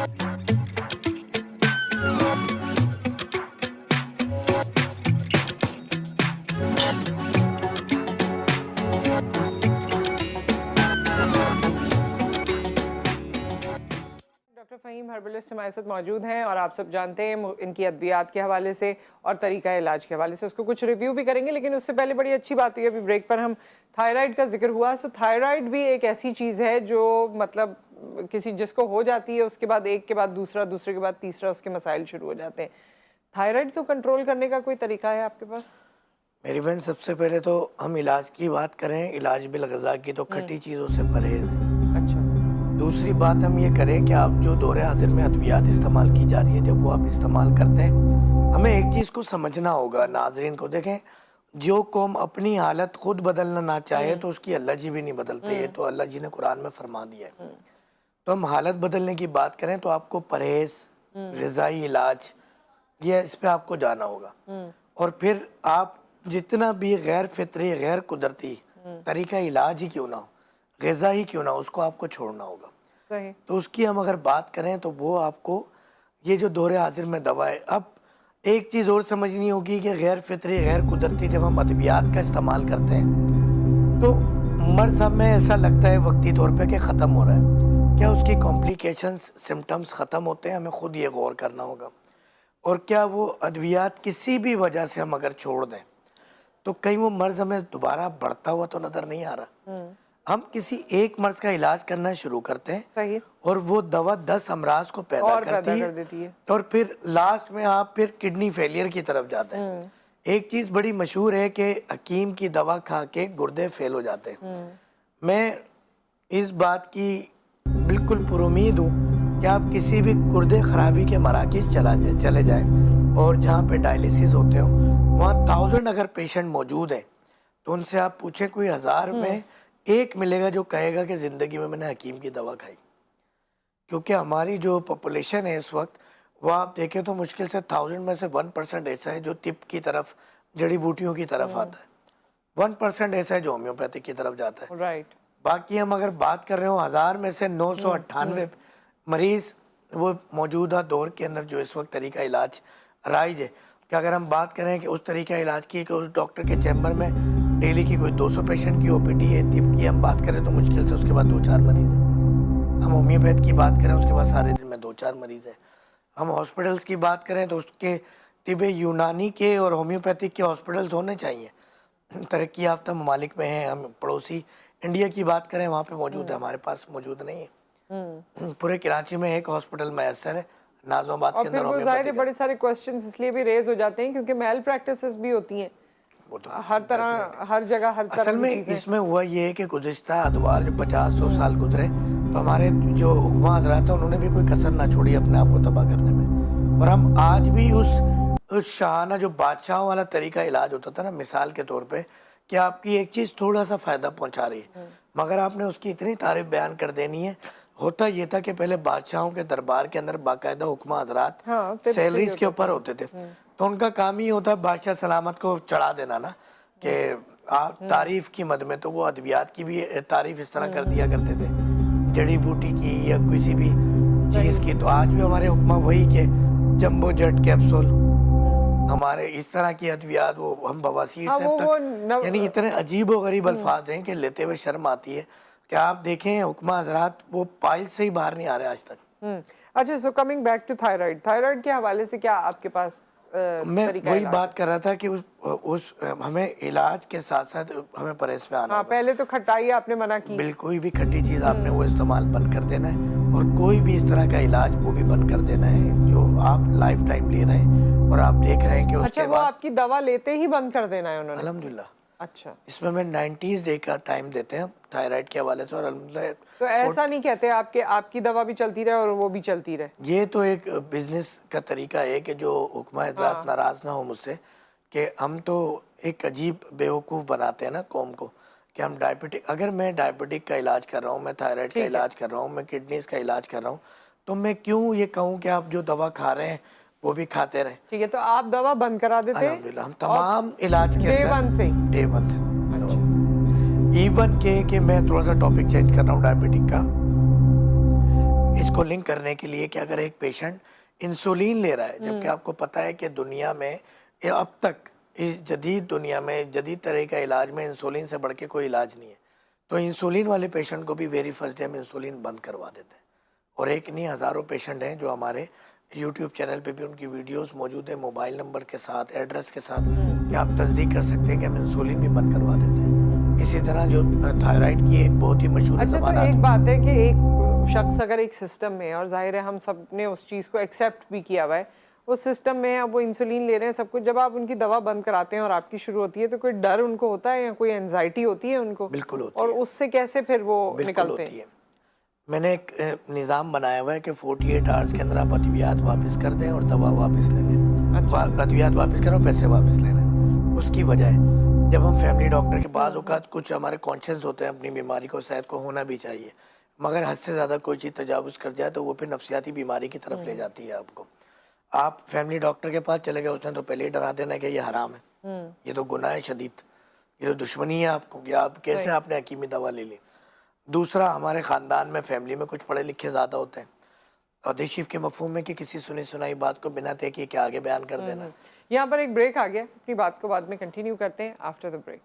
Doctor Faheem herbalist हमारे साथ मौजूद हैं और आप सब जानते हैं इनकी अद्वियात के हवाले से और तरीका इलाज के हवाले से उसको कुछ रिव्यू भी करेंगे, लेकिन उससे पहले बड़ी अच्छी बात हुई अभी ब्रेक पर हम थायराइड का जिक्र हुआ। सो थायराइड भी एक ऐसी चीज़ है जो मतलब किसी जिसको हो जाती है उसके बाद एक के बाद दूसरा, दूसरे के बाद तीसरा उसके मसाइल शुरू हो जाते हैं। थायराइड को कंट्रोल करने का कोई तरीका है आपके पास? मेरी बहन, सबसे पहले तो हम इलाज की बात करें, इलाज बिल ग़िज़ा की, तो खट्टी चीज़ों से परहेज़ है। अच्छा। दूसरी बात हम ये करें कि आप जो दौरे हाजिर में अद्वियात इस्तेमाल की जा रही है, जब वो आप इस्तेमाल करते हैं, हमें एक चीज़ को समझना होगा नाज़रीन को। देखें, जो कौम अपनी हालत खुद बदलना ना चाहे तो उसकी अल्लाह जी भी नहीं बदलते, ये तो अल्लाह जी ने कुरान में फरमा दिया है। तो हम हालत बदलने की बात करें तो आपको परहेज़, ग़िज़ाई इलाज, ये इस पर आपको जाना होगा। और फिर आप जितना भी गैर फितरी, गैर कुदरती तरीका इलाज ही क्यों ना हो, ग़िज़ा ही क्यों ना हो, उसको आपको छोड़ना होगा। सही। तो उसकी हम अगर बात करें तो वो आपको ये जो दौरे हाजिर में दवा है, अब एक चीज़ और समझनी होगी कि गैर फितरी, गैर कुदरती जब हम अद्वियात का इस्तेमाल करते हैं तो मर्ज़ हमें ऐसा लगता है वक्ती तौर पे कि ख़त्म हो रहा है। क्या उसकी कॉम्प्लिकेशंस, सिम्टम्स ख़त्म होते हैं? हमें ख़ुद ये गौर करना होगा। और क्या वो अद्वियात किसी भी वजह से हम अगर छोड़ दें तो कहीं वो मर्ज़ हमें दोबारा बढ़ता हुआ तो नज़र नहीं आ रहा। हम किसी एक मर्ज़ का इलाज करना शुरू करते हैं, सही। और वो दवा 10 अमराज को पैदा करती कर देती है। और फिर लास्ट में आप फिर किडनी फेलियर की तरफ जाते हैं। एक चीज़ बड़ी मशहूर है कि हकीम की दवा खा के गुर्दे फेल हो जाते हैं। मैं इस बात की बिल्कुल पुरुमीद हूँ कि आप किसी भी गुर्दे खराबी के मराकिज़ चले जाएं और जहाँ पे डायलिसिस होते हो वहाँ 1000 अगर पेशेंट मौजूद हैं तो उनसे आप पूछें, कोई 1000 में एक मिलेगा जो कहेगा कि ज़िंदगी में मैंने हकीम की दवा खाई। क्योंकि हमारी जो पॉपुलेशन है इस वक्त, वो आप देखें तो मुश्किल से 1000 में से 1% ऐसा है जो तिब की तरफ, जड़ी बूटियों की तरफ आता है। 1% ऐसा है जो होम्योपैथिक की तरफ जाता है। राइट। बाकी हम अगर बात कर रहे हो 1000 में से 998 मरीज़ वो मौजूदा दौर के अंदर जो इस वक्त तरीका इलाज राइज है, कि अगर हम बात करें कि उस तरीका इलाज की कि उस डॉक्टर के चैम्बर में डेली की कोई 200 पेशेंट की ओपीडी है, तिब की हम बात करें तो मुश्किल से उसके बाद 2-4 मरीज़ हैं। हम होम्योपैथ की बात करें उसके बाद सारे दिन में 2-4 मरीज़ हैं। हम हॉस्पिटल्स की बात करें तो उसके तिब यूनानी के और होम्योपैथिक के हॉस्पिटल्स होने चाहिए। तरक्की याफ्ता ममालिक में हैं। हम पड़ोसी इंडिया की बात करें वहाँ पे मौजूद है, हमारे पास मौजूद नहीं है। पूरे कराची में एक हॉस्पिटल मैसर है, नाज़माबाद के अंदर होम्योपैथिक। बड़े सारे क्वेश्चंस इसलिए भी रेज हो जाते हैं क्योंकि मेल प्रैक्टिसेस भी होती हैं हर तरह, हर जगह, हर तरह। असल में इसमें हुआ ये है कि गुज़िश्ता अदवार जो 50-100 साल गुजरे तो हमारे जो हुक्मा हज़रात हैं उन्होंने भी कोई कसर ना छोड़ी अपने आप को तबाह करने में। और हम आज भी उस शाहाना जो बादशाहों वाला तरीका इलाज होता था ना, मिसाल के तौर पे, कि आपकी एक चीज़ थोड़ा सा फ़ायदा पहुंचा रही है मगर आपने उसकी इतनी तारीफ बयान कर देनी है। होता ये था कि पहले बादशाहों के दरबार के अंदर बाकायदा हुक्मा हज़रात सैलरीज के ऊपर होते थे, तो उनका काम ही होता बादशाह सलामत को चढ़ा देना ना कि आप तारीफ की मद में, तो वो अद्वियात की भी तारीफ इस तरह कर दिया करते थे, जड़ी बूटी की या किसी भी चीज़ की। तो आज भी हमारे हुक्मा वही के जम्बो जेट कैप्सूल, हमारे इस तरह की अद्वियात, वो हम बवासीर से तक, यानी इतने अजीब व गरीब अल्फाज हैं कि लेते हुए शर्म आती है कि आप देखें हुक्मा हज़रात वो पाइल से ही बाहर नहीं आ रहे आज तक। अच्छा, so coming back to thyroid, thyroid के हवाले से क्या आपके पास मैं वही बात कर रहा था कि उस हमें इलाज के साथ साथ हमें परहेज पे आना। पहले तो खटाई आपने मना की, बिल्कुल भी खट्टी चीज़ आपने वो इस्तेमाल बंद कर देना है, और कोई भी इस तरह का इलाज वो भी बंद कर देना है जो आप लाइफ टाइम ले रहे हैं और आप देख रहे हैं कि उसके बाद। अच्छा, वो आपकी दवा लेते ही बंद कर देना है उन्होंने? अल्हम्दुलिल्लाह। अच्छा, इसमें मैं 90 डे का टाइम देते हैं थायराइड के हवाले से, और तो ऐसा नहीं कहते आपकी दवा भी चलती रहे और वो भी चलती रहे? ये तो एक बिजनेस का तरीका है कि जो हुक्मा हज़रात नाराज ना हो मुझसे कि हम तो एक अजीब बेवकूफ़ बनाते हैं ना कौम को कि हम डायबिटिक, अगर मैं डायबिटिक का इलाज कर रहा हूँ, मैं थायराइड का इलाज कर रहा हूँ, मैं किडनीज का इलाज कर रहा हूँ, तो मैं क्यों ये कहूँ कि आप जो दवा खा रहे हैं वो भी खाते रहे? ठीक है, तो आप दवा बंद करा देते हैं? अल्हम्दुलिल्लाह, हम तमाम इलाज के डे वन से इवन के मैं थोड़ा सा टॉपिक चेंज कर रहा हूँ डायबिटिक का। इसको लिंक करने के लिए कि अगर एक पेशेंट इंसुलिन ले रहा है, जबकि आपको पता है कि दुनिया में अब तक इस जदीद दुनिया में जदीद तरह का इलाज में इंसुलिन से बढ़ के कोई इलाज नहीं है, तो इंसुलिन वाले पेशेंट को भी वेरी फर्स्ट डे हम इंसुलिन बंद करवा देते हैं। और एक नहीं, हज़ारों पेशेंट हैं जो हमारे यूट्यूब चैनल पे भी उनकी वीडियोस मौजूद है, मोबाइल नंबर के साथ, एड्रेस के साथ, कि आप तस्दीक कर सकते हैं कि हम इंसुलिन भी बंद करवा देते हैं। इसी तरह जो थायराइड की एक बहुत ही मशहूर अच्छा, तो एक बात है कि एक शख्स अगर एक सिस्टम में, और जाहिर है हम सब ने उस चीज़ को एक्सेप्ट भी किया हुआ है, उस सिस्टम में अब वो इंसुलिन ले रहे हैं सब कुछ, जब आप उनकी दवा बंद कराते हैं और आपकी शुरू होती है, तो कोई डर उनको होता है या कोई एंजाइटी होती है उनको? बिल्कुल होती और है। उससे कैसे फिर वो निकलते होती है। मैंने एक निज़ाम बनाया हुआ है कि 48 आवर्स के अंदर आप अद्वियात वापस कर दें और दवा वापस ले लें। अच्छा। अद्वियात वापस करो, पैसे वापस ले लें। उसकी वजह है, जब हम फैमिली डॉक्टर के बाद औकात कुछ हमारे कॉन्शियस होते हैं अपनी बीमारी को, सेहत को होना भी चाहिए, मगर हद से ज़्यादा कोई चीज़ तजावुज़ कर जाए तो वो फिर नफ्सियाती बीमारी की तरफ ले जाती है आपको। आप फैमिली डॉक्टर के पास चले गए, उसने तो पहले ही डरा देना कि ये हराम है, ये तो गुनाह है शदीद, ये तो दुश्मनी है आपको, कि आप कैसे आपने हकीमी दवा ले ली। दूसरा, हमारे ख़ानदान में फैमिली में कुछ पढ़े लिखे ज़्यादा होते हैं, और तशरीफ़ के मफ़हूम में कि किसी सुनी सुनाई बात को बिना तय किए के आगे बयान कर देना। यहाँ पर एक ब्रेक आ गया, अपनी बात को बाद में कंटिन्यू करते हैं आफ्टर द ब्रेक।